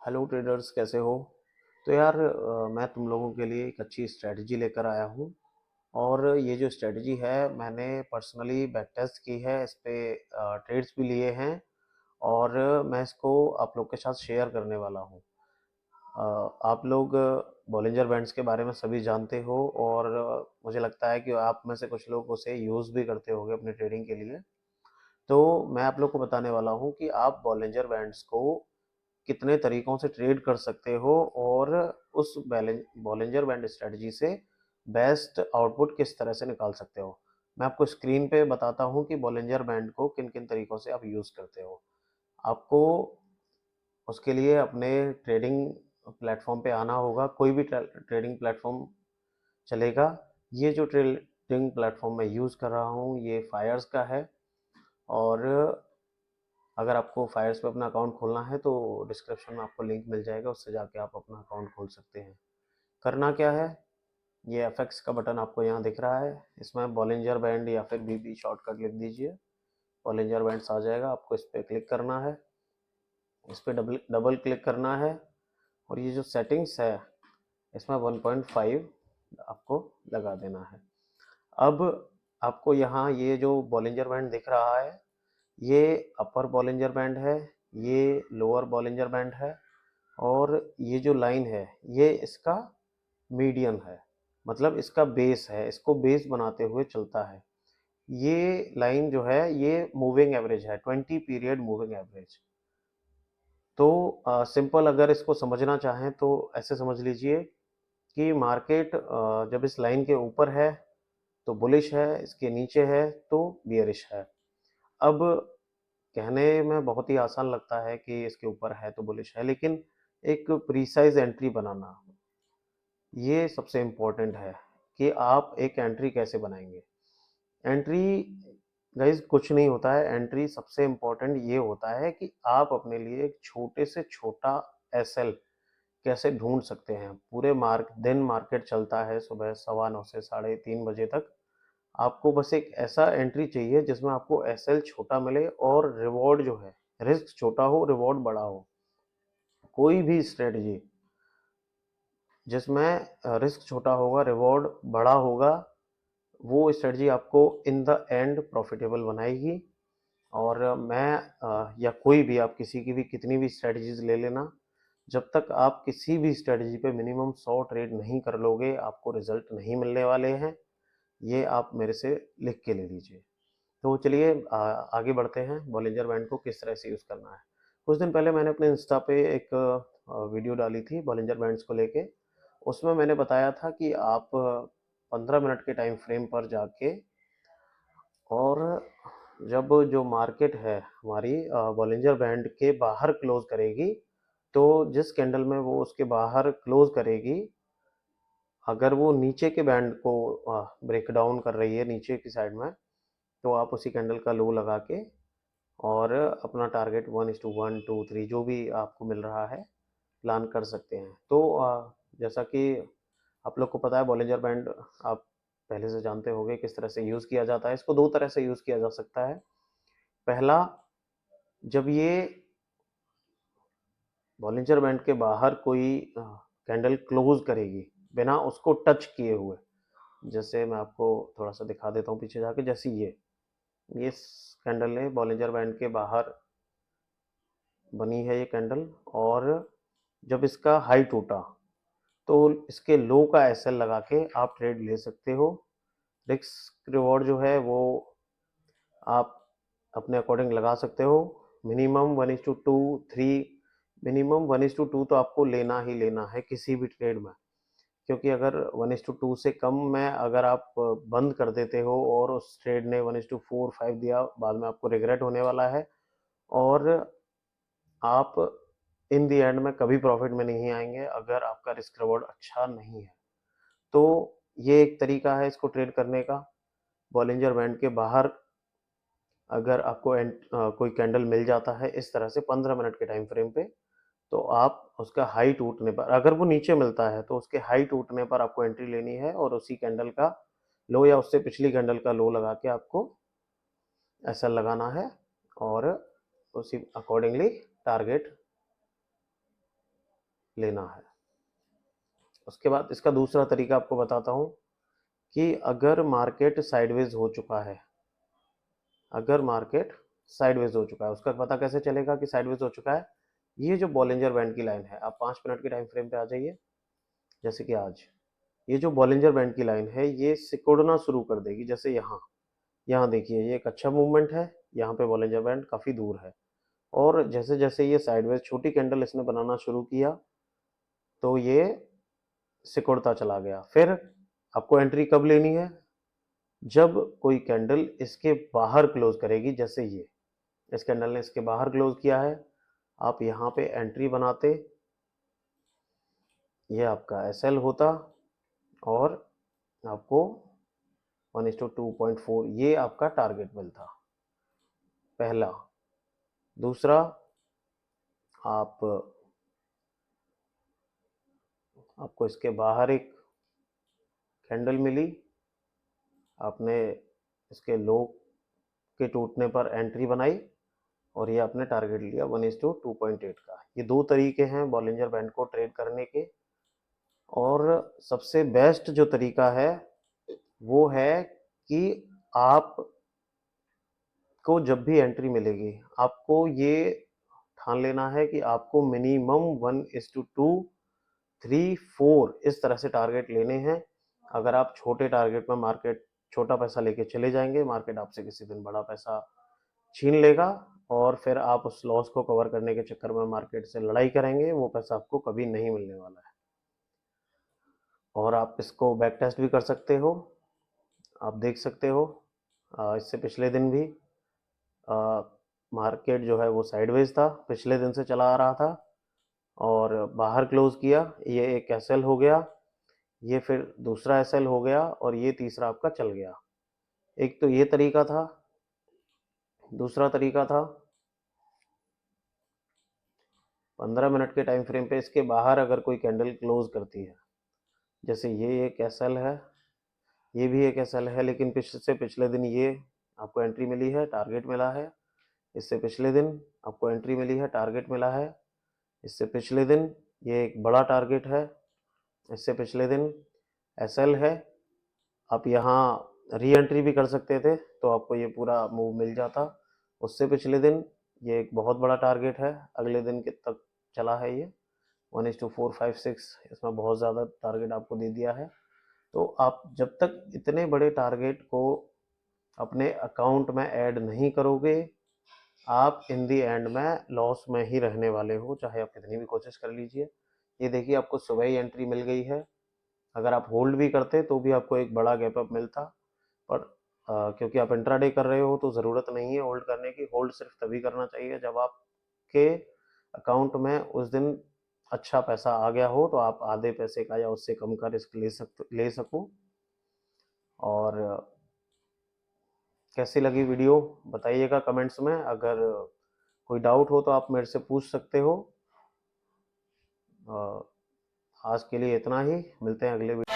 Hello traders, कैसे हो? तो यार मैं तुम लोगों के लिए एक अच्छी स्ट्रेटजी लेकर आया हूँ। और ये जो स्ट्रेटजी है मैंने पर्सनली बैक टेस्ट की है, इस पे ट्रेड्स भी लिए हैं। और मैं इसको आप लोग के साथ शेयर करने वाला हूँ। आप लोग बॉलिंजर बैंड्स के बारे में सभी जानते हो, और मुझे लगता है कि आप में से कुछ लोग उसे यूज़ भी करते होंगे अपनी ट्रेडिंग के लिए। तो मैं आप लोग को बताने वाला हूँ कि आप बॉलिंजर बैंड्स को कितने तरीकों से ट्रेड कर सकते हो, और उस बॉलिंजर बैंड स्ट्रेटजी से बेस्ट आउटपुट किस तरह से निकाल सकते हो। मैं आपको स्क्रीन पे बताता हूँ कि बॉलिंजर बैंड को किन किन तरीकों से आप यूज़ करते हो। आपको उसके लिए अपने ट्रेडिंग प्लेटफॉर्म पे आना होगा। कोई भी ट्रेडिंग प्लेटफॉर्म चलेगा। ये जो ट्रेडिंग प्लेटफॉर्म मैं यूज़ कर रहा हूँ ये फायर्स का है। और अगर आपको फायर्स पे अपना अकाउंट खोलना है तो डिस्क्रिप्शन में आपको लिंक मिल जाएगा, उससे जाके आप अपना अकाउंट खोल सकते हैं। करना क्या है, ये एफएक्स का बटन आपको यहाँ दिख रहा है, इसमें बॉलिंजर बैंड या फिर बीबी शॉर्टकट लिख दीजिए। बॉलिंजर बैंड्स आ जाएगा, आपको इस पर क्लिक करना है। इस पर डबल डबल क्लिक करना है, और ये जो सेटिंग्स है इसमें 1.5 आपको लगा देना है। अब आपको यहाँ ये जो बॉलिंजर बैंड दिख रहा है ये अपर बॉलिंजर बैंड है, ये लोअर बॉलिंजर बैंड है, और ये जो लाइन है ये इसका मीडियन है, मतलब इसका बेस है, इसको बेस बनाते हुए चलता है। ये लाइन जो है ये मूविंग एवरेज है, 20 पीरियड मूविंग एवरेज। तो सिंपल अगर इसको समझना चाहें तो ऐसे समझ लीजिए कि मार्केट जब इस लाइन के ऊपर है तो बुलिश है, इसके नीचे है तो बियरिश है। अब कहने में बहुत ही आसान लगता है कि इसके ऊपर है तो बुलिश है, लेकिन एक प्रीसाइज एंट्री बनाना ये सबसे इम्पोर्टेंट है कि आप एक एंट्री कैसे बनाएंगे। एंट्री गाइज कुछ नहीं होता है, एंट्री सबसे इम्पोर्टेंट ये होता है कि आप अपने लिए एक छोटे से छोटा एसएल कैसे ढूंढ सकते हैं। पूरे दिन मार्केट चलता है सुबह 9:15 से 3:30 बजे तक। आपको बस एक ऐसा एंट्री चाहिए जिसमें आपको एसएल छोटा मिले और रिवॉर्ड जो है, रिस्क छोटा हो रिवॉर्ड बड़ा हो। कोई भी स्ट्रेटजी जिसमें रिस्क छोटा होगा रिवॉर्ड बड़ा होगा, वो स्ट्रेटजी आपको इन द एंड प्रॉफिटेबल बनाएगी। और मैं या कोई भी, आप किसी की भी कितनी भी स्ट्रेटजीज ले लेना, जब तक आप किसी भी स्ट्रेटजी पे मिनिमम 100 ट्रेड नहीं कर लोगे आपको रिजल्ट नहीं मिलने वाले हैं। ये आप मेरे से लिख के ले लीजिए। तो चलिए आगे बढ़ते हैं, बॉलिंजर बैंड को किस तरह से यूज़ करना है। कुछ दिन पहले मैंने अपने इंस्टा पे एक वीडियो डाली थी बॉलिंजर बैंड्स को लेके। उसमें मैंने बताया था कि आप 15 मिनट के टाइम फ्रेम पर जाके, और जब जो मार्केट है हमारी बॉलिंजर बैंड के बाहर क्लोज करेगी, तो जिस कैंडल में वो उसके बाहर क्लोज करेगी, अगर वो नीचे के बैंड को ब्रेक डाउन कर रही है नीचे की साइड में, तो आप उसी कैंडल का लो लगा के और अपना टारगेट 1:1, 2, 3 जो भी आपको मिल रहा है प्लान कर सकते हैं। तो जैसा कि आप लोग को पता है बॉलिंजर बैंड आप पहले से जानते होंगे किस तरह से यूज़ किया जाता है। इसको दो तरह से यूज़ किया जा सकता है। पहला, जब ये बॉलिंजर बैंड के बाहर कोई कैंडल क्लोज करेगी बिना उसको टच किए हुए, जैसे मैं आपको थोड़ा सा दिखा देता हूँ पीछे जाके। जैसे ये कैंडल है बॉलिंजर बैंड के बाहर बनी है ये कैंडल, और जब इसका हाई टूटा तो इसके लो का एसएल लगा के आप ट्रेड ले सकते हो। रिस्क रिवॉर्ड जो है वो आप अपने अकॉर्डिंग लगा सकते हो। मिनिमम 1:2, 3, मिनिमम 1:2 तो आपको लेना ही लेना है किसी भी ट्रेड में। क्योंकि अगर 1:2 से कम में अगर आप बंद कर देते हो और उस ट्रेड ने 1:4, 5 दिया, बाद में आपको रिग्रेट होने वाला है, और आप इन दी एंड में कभी प्रॉफिट में नहीं आएंगे अगर आपका रिस्क रिवॉर्ड अच्छा नहीं है। तो ये एक तरीका है इसको ट्रेड करने का। बॉलिंजर बैंड के बाहर अगर आपको कोई कैंडल मिल जाता है इस तरह से 15 मिनट के टाइम फ्रेम पे, तो आप उसका हाई टूटने पर, अगर वो नीचे मिलता है तो उसके हाई टूटने पर आपको एंट्री लेनी है, और उसी कैंडल का लो या उससे पिछली कैंडल का लो लगा के आपको ऐसा लगाना है, और उसी अकॉर्डिंगली टारगेट लेना है। उसके बाद इसका दूसरा तरीका आपको बताता हूँ कि अगर मार्केट साइडवेज हो चुका है, अगर मार्केट साइडवेज हो चुका है, उसका पता कैसे चलेगा कि साइडवेज हो चुका है? ये जो बॉलिंजर बैंड की लाइन है, आप 5 मिनट के टाइम फ्रेम पे आ जाइए। जैसे कि आज ये जो बॉलिंजर बैंड की लाइन है, ये सिकुड़ना शुरू कर देगी। जैसे यहाँ यहाँ देखिए, ये एक अच्छा मूवमेंट है, यहाँ पे बॉलिंजर बैंड काफ़ी दूर है, और जैसे जैसे ये साइडवेज छोटी कैंडल इसने बनाना शुरू किया तो ये सिकुड़ता चला गया। फिर आपको एंट्री कब लेनी है? जब कोई कैंडल इसके बाहर क्लोज करेगी। जैसे ये इस कैंडल ने इसके बाहर क्लोज किया है, आप यहाँ पे एंट्री बनाते, ये आपका एसएल होता और आपको 1:2.4 ये आपका टारगेट मिलता, पहला। दूसरा, आपको इसके बाहर एक कैंडल मिली, आपने इसके लो के टूटने पर एंट्री बनाई और ये आपने टारगेट लिया 1:2.8 का। ये दो तरीके हैं बॉलिंजर बैंड को ट्रेड करने के। और सबसे बेस्ट जो तरीका है वो है कि आप को जब भी एंट्री मिलेगी, आपको ये ठान लेना है कि आपको मिनिमम 1:2, 3, 4 इस तरह से टारगेट लेने हैं। अगर आप छोटे टारगेट में मार्केट छोटा पैसा लेके चले जाएंगे, मार्केट आपसे किसी दिन बड़ा पैसा छीन लेगा और फिर आप उस लॉस को कवर करने के चक्कर में मार्केट से लड़ाई करेंगे, वो पैसा आपको कभी नहीं मिलने वाला है। और आप इसको बैक टेस्ट भी कर सकते हो, आप देख सकते हो। इससे पिछले दिन भी मार्केट जो है वो साइडवेज था, पिछले दिन से चला आ रहा था और बाहर क्लोज किया। ये एक एसएल हो गया, ये फिर दूसरा एसएल हो गया और ये तीसरा आपका चल गया। एक तो ये तरीका था। दूसरा तरीका था 15 मिनट के टाइम फ्रेम पे इसके बाहर अगर कोई कैंडल क्लोज करती है, जैसे ये एक एसएल है, ये भी एक एसएल है, लेकिन पिछले दिन ये आपको एंट्री मिली है, टारगेट मिला है। इससे पिछले दिन आपको एंट्री मिली है, टारगेट मिला है। इससे पिछले दिन ये एक बड़ा टारगेट है। इससे पिछले दिन एसएल है। आप यहाँ री एंट्री भी कर सकते थे तो आपको ये पूरा मूव मिल जाता। उससे पिछले दिन ये एक बहुत बड़ा टारगेट है, अगले दिन के तक चला है ये 1:456, इसमें बहुत ज़्यादा टारगेट आपको दे दिया है। तो आप जब तक इतने बड़े टारगेट को अपने अकाउंट में ऐड नहीं करोगे, आप इन दी एंड में लॉस में ही रहने वाले हो, चाहे आप कितनी भी कोशिश कर लीजिए। ये देखिए, आपको सुबह ही एंट्री मिल गई है। अगर आप होल्ड भी करते तो भी आपको एक बड़ा गैप अप मिलता, पर क्योंकि आप इंट्राडे कर रहे हो तो ज़रूरत नहीं है होल्ड करने की। होल्ड सिर्फ तभी करना चाहिए जब आपके अकाउंट में उस दिन अच्छा पैसा आ गया हो, तो आप आधे पैसे का या उससे कम का रिस्क ले सको। और कैसी लगी वीडियो बताइएगा कमेंट्स में। अगर कोई डाउट हो तो आप मेरे से पूछ सकते हो। आज के लिए इतना ही, मिलते हैं अगले वीडियो।